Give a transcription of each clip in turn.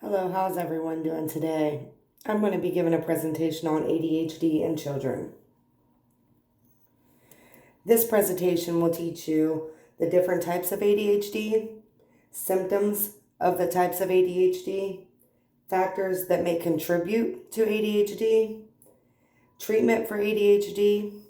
Hello, how's everyone doing today? I'm going to be giving a presentation on ADHD in children. This presentation will teach you the different types of ADHD, symptoms of the types of ADHD, factors that may contribute to ADHD, treatment for ADHD,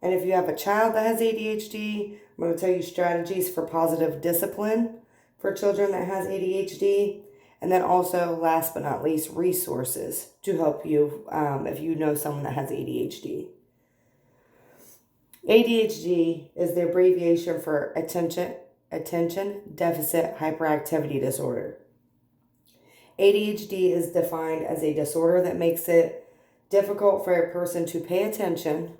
and if you have a child that has ADHD, I'm going to tell you strategies for positive discipline for children that has ADHD. And then also, last but not least, resources to help you if you know someone that has ADHD. ADHD is the abbreviation for attention deficit hyperactivity disorder. ADHD is defined as a disorder that makes it difficult for a person to pay attention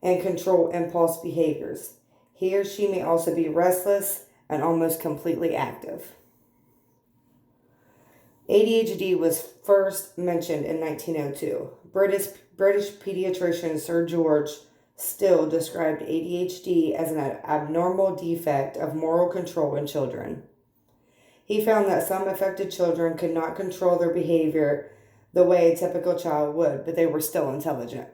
and control impulse behaviors. He or she may also be restless and almost completely active. ADHD was first mentioned in 1902. British pediatrician Sir George Still described ADHD as an abnormal defect of moral control in children. He found that some affected children could not control their behavior the way a typical child would, but they were still intelligent.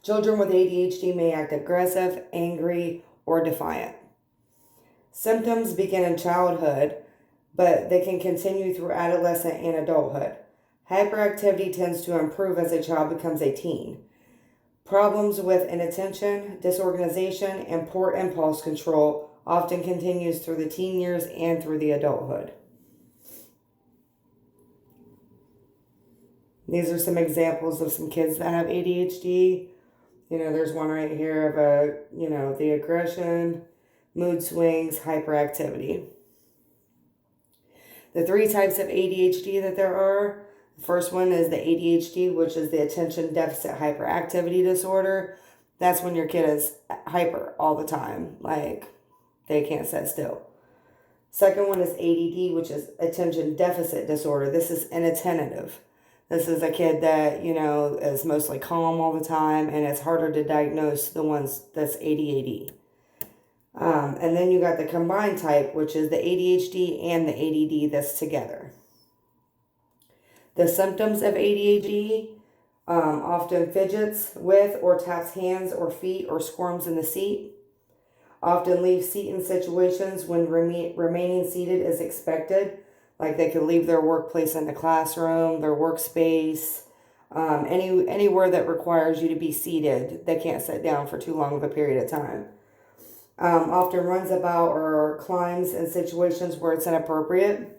Children with ADHD may act aggressive, angry, or defiant. Symptoms begin in childhood, but they can continue through adolescent and adulthood. Hyperactivity tends to improve as a child becomes a teen. Problems with inattention, disorganization, and poor impulse control often continues through the teen years and through the adulthood. These are some examples of some kids that have ADHD. There's one right here of the aggression, mood swings, hyperactivity. The three types of ADHD that there are. The first one is the ADHD, which is the attention deficit hyperactivity disorder. That's when your kid is hyper all the time, like they can't sit still. Second one is ADD, which is attention deficit disorder. This is inattentive. This is a kid that, is mostly calm all the time, and it's harder to diagnose the ones that's ADHD. And then you got the combined type, which is the ADHD and the ADD that's together. The symptoms of ADHD often fidgets with or taps hands or feet or squirms in the seat. Often leaves seat in situations when remaining seated is expected. Like they could leave their workplace in the classroom, their workspace, anywhere that requires you to be seated. They can't sit down for too long of a period of time. Often runs about or climbs in situations where it's inappropriate.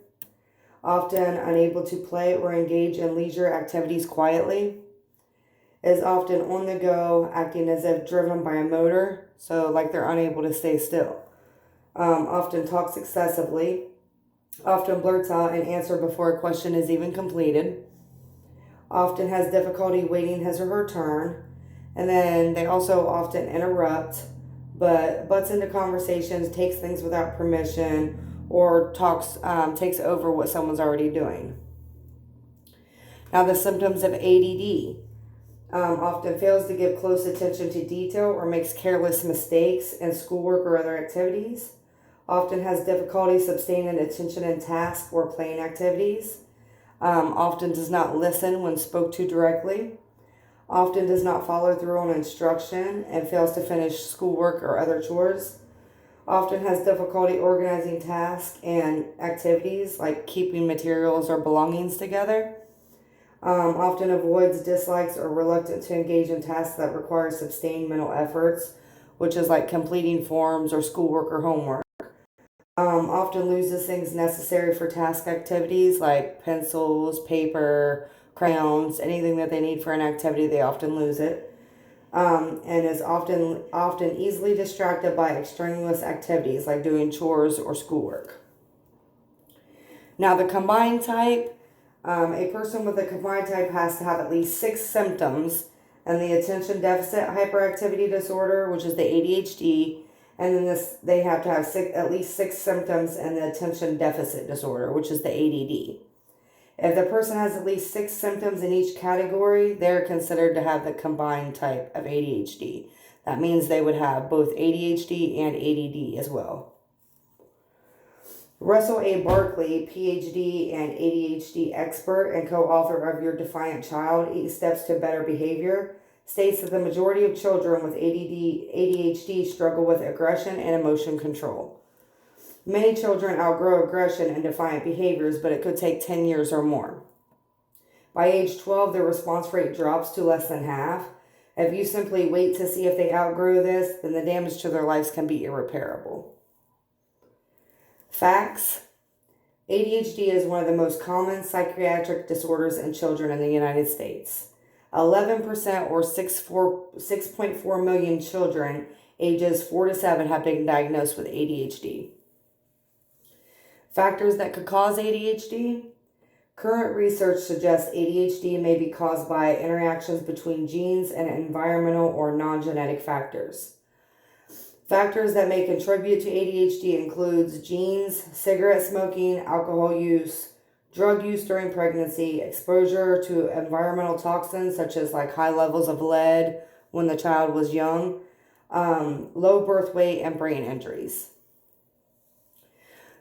Often unable to play or engage in leisure activities quietly. Is often on the go, acting as if driven by a motor, so like they're unable to stay still. Often talks excessively. Often blurts out an answer before a question is even completed. Often has difficulty waiting his or her turn. And then they also often interrupt, but butts into conversations, takes things without permission, or takes over what someone's already doing. Now, the symptoms of ADD. Often fails to give close attention to detail or makes careless mistakes in schoolwork or other activities. Often has difficulty sustaining attention in tasks or playing activities. Often does not listen when spoke to directly. Often does not follow through on instruction and fails to finish schoolwork or other chores. Often has difficulty organizing tasks and activities like keeping materials or belongings together. Often avoids, dislikes, or reluctant to engage in tasks that require sustained mental efforts, which is like completing forms or schoolwork or homework. Often loses things necessary for task activities like pencils, paper, crayons, anything that they need for an activity, they often lose it. And is often easily distracted by extraneous activities like doing chores or schoolwork. Now, the combined type, a person with a combined type has to have at least 6 symptoms, and the attention deficit hyperactivity disorder, which is the ADHD, and then they have to have at least 6 symptoms in the attention deficit disorder, which is the ADD. If the person has at least 6 symptoms in each category, they're considered to have the combined type of ADHD. That means they would have both ADHD and ADD as well. Russell A. Barkley, PhD and ADHD expert and co-author of Your Defiant Child, 8 Steps to Better Behavior, states that the majority of children with ADHD struggle with aggression and emotion control. Many children outgrow aggression and defiant behaviors, but it could take 10 years or more. By age 12, their response rate drops to less than half. If you simply wait to see if they outgrow this, then the damage to their lives can be irreparable. Facts. ADHD is one of the most common psychiatric disorders in children in the United States. 11% or 6.4 million children ages 4 to 7 have been diagnosed with ADHD. Factors that could cause ADHD. Current research suggests ADHD may be caused by interactions between genes and environmental or non-genetic factors. Factors that may contribute to ADHD includes genes, cigarette smoking, alcohol use, drug use during pregnancy, exposure to environmental toxins such as like high levels of lead when the child was young, low birth weight, and brain injuries.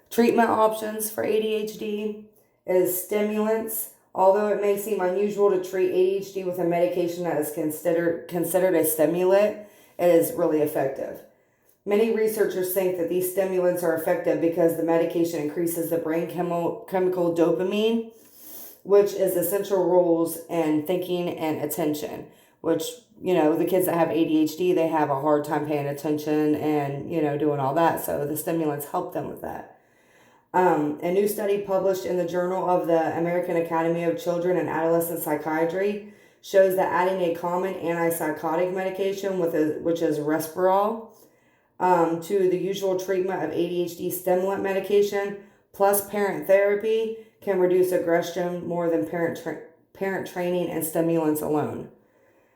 Treatment options for ADHD is stimulants. Although it may seem unusual to treat ADHD with a medication that is considered a stimulant, it is really effective. Many researchers think that these stimulants are effective because the medication increases the brain chemical dopamine, which is essential roles in thinking and attention, which, the kids that have ADHD, they have a hard time paying attention and, doing all that. So the stimulants help them with that. A new study published in the Journal of the American Academy of Children and Adolescent Psychiatry shows that adding a common antipsychotic medication, which is Resperol, to the usual treatment of ADHD stimulant medication plus parent therapy can reduce aggression more than parent training and stimulants alone.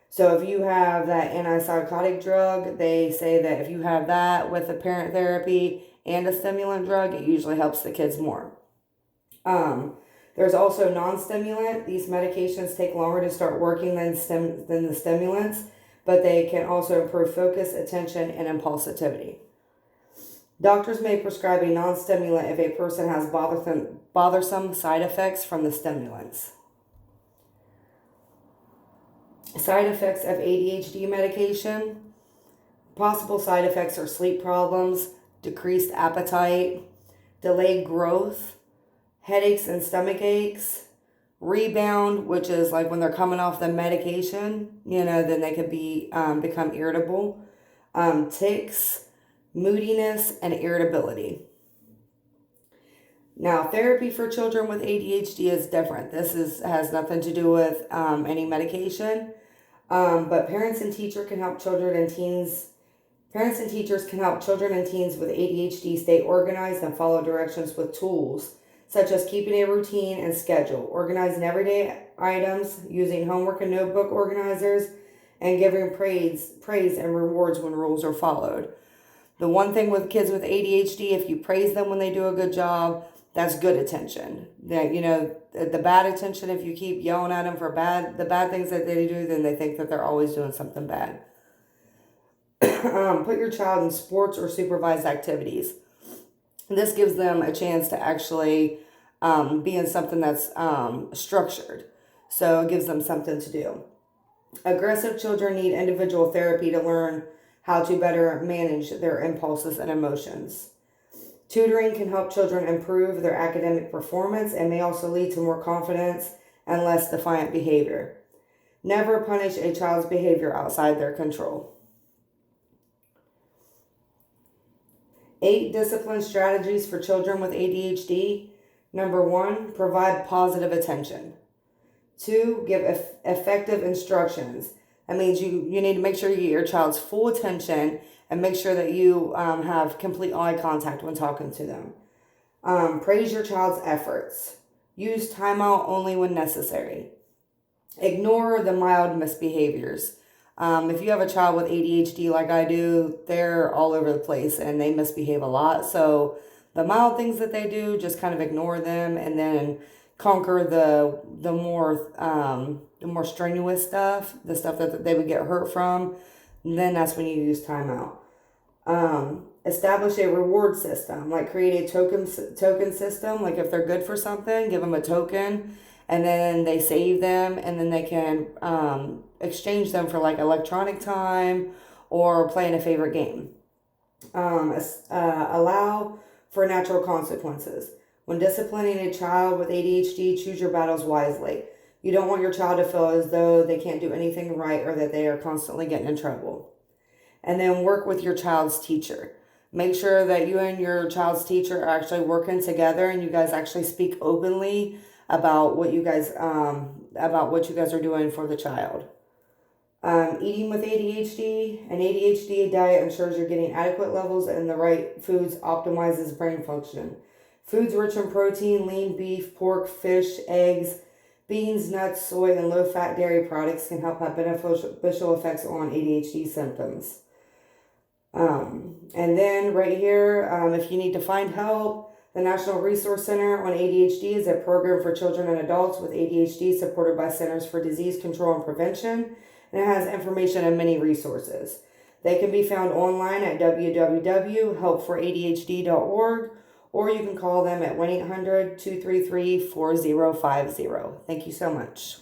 So if you have that antipsychotic drug, they say that if you have that with a parent therapy and a stimulant drug, it usually helps the kids more. There's also non-stimulant. These medications take longer to start working than the stimulants, but they can also improve focus, attention, and impulsivity. Doctors may prescribe a non-stimulant if a person has bothersome side effects from the stimulants. Side effects of ADHD medication. Possible side effects are sleep problems, decreased appetite, delayed growth, headaches and stomach aches, rebound, which is like when they're coming off the medication, then they could become irritable, tics, moodiness, and irritability. Now, therapy for children with ADHD is different. This has nothing to do with any medication, but parents and teachers can help children and teens. Parents and teachers can help children and teens with ADHD stay organized and follow directions with tools such as keeping a routine and schedule, organizing everyday items, using homework and notebook organizers, and giving praise and rewards when rules are followed. The one thing with kids with ADHD, if you praise them when they do a good job, that's good attention. That, the bad attention, if you keep yelling at them for the bad things that they do, then they think that they're always doing something bad. Put your child in sports or supervised activities. This gives them a chance to actually be in something that's structured. So it gives them something to do. Aggressive children need individual therapy to learn how to better manage their impulses and emotions. Tutoring can help children improve their academic performance and may also lead to more confidence and less defiant behavior. Never punish a child's behavior outside their control. 8 discipline strategies for children with ADHD. Number 1, provide positive attention. 2, give effective instructions. That means you need to make sure you get your child's full attention and make sure that you have complete eye contact when talking to them. Praise your child's efforts. Use timeout only when necessary. Ignore the mild misbehaviors. If you have a child with ADHD like I do, they're all over the place and they misbehave a lot. So the mild things that they do, just kind of ignore them and then conquer the more strenuous stuff, the stuff that they would get hurt from. And then that's when you use timeout. Establish a reward system, like create a token system. Like if they're good for something, give them a token, and then they save them, and then they can exchange them for like electronic time or playing a favorite game. Allow for natural consequences. When disciplining a child with ADHD, choose your battles wisely. You don't want your child to feel as though they can't do anything right or that they are constantly getting in trouble. And then work with your child's teacher. Make sure that you and your child's teacher are actually working together and you guys actually speak openly about what you guys are doing for the child. Eating with ADHD. An ADHD diet ensures you're getting adequate levels and the right foods optimizes brain function. Foods rich in protein, lean beef, pork, fish, eggs, beans, nuts, soy, and low-fat dairy products can help have beneficial effects on ADHD symptoms. And then right here, if you need to find help, the National Resource Center on ADHD is a program for children and adults with ADHD supported by Centers for Disease Control and Prevention, and it has information and many resources. They can be found online at www.helpforadhd.org, or you can call them at 1-800-233-4050. Thank you so much.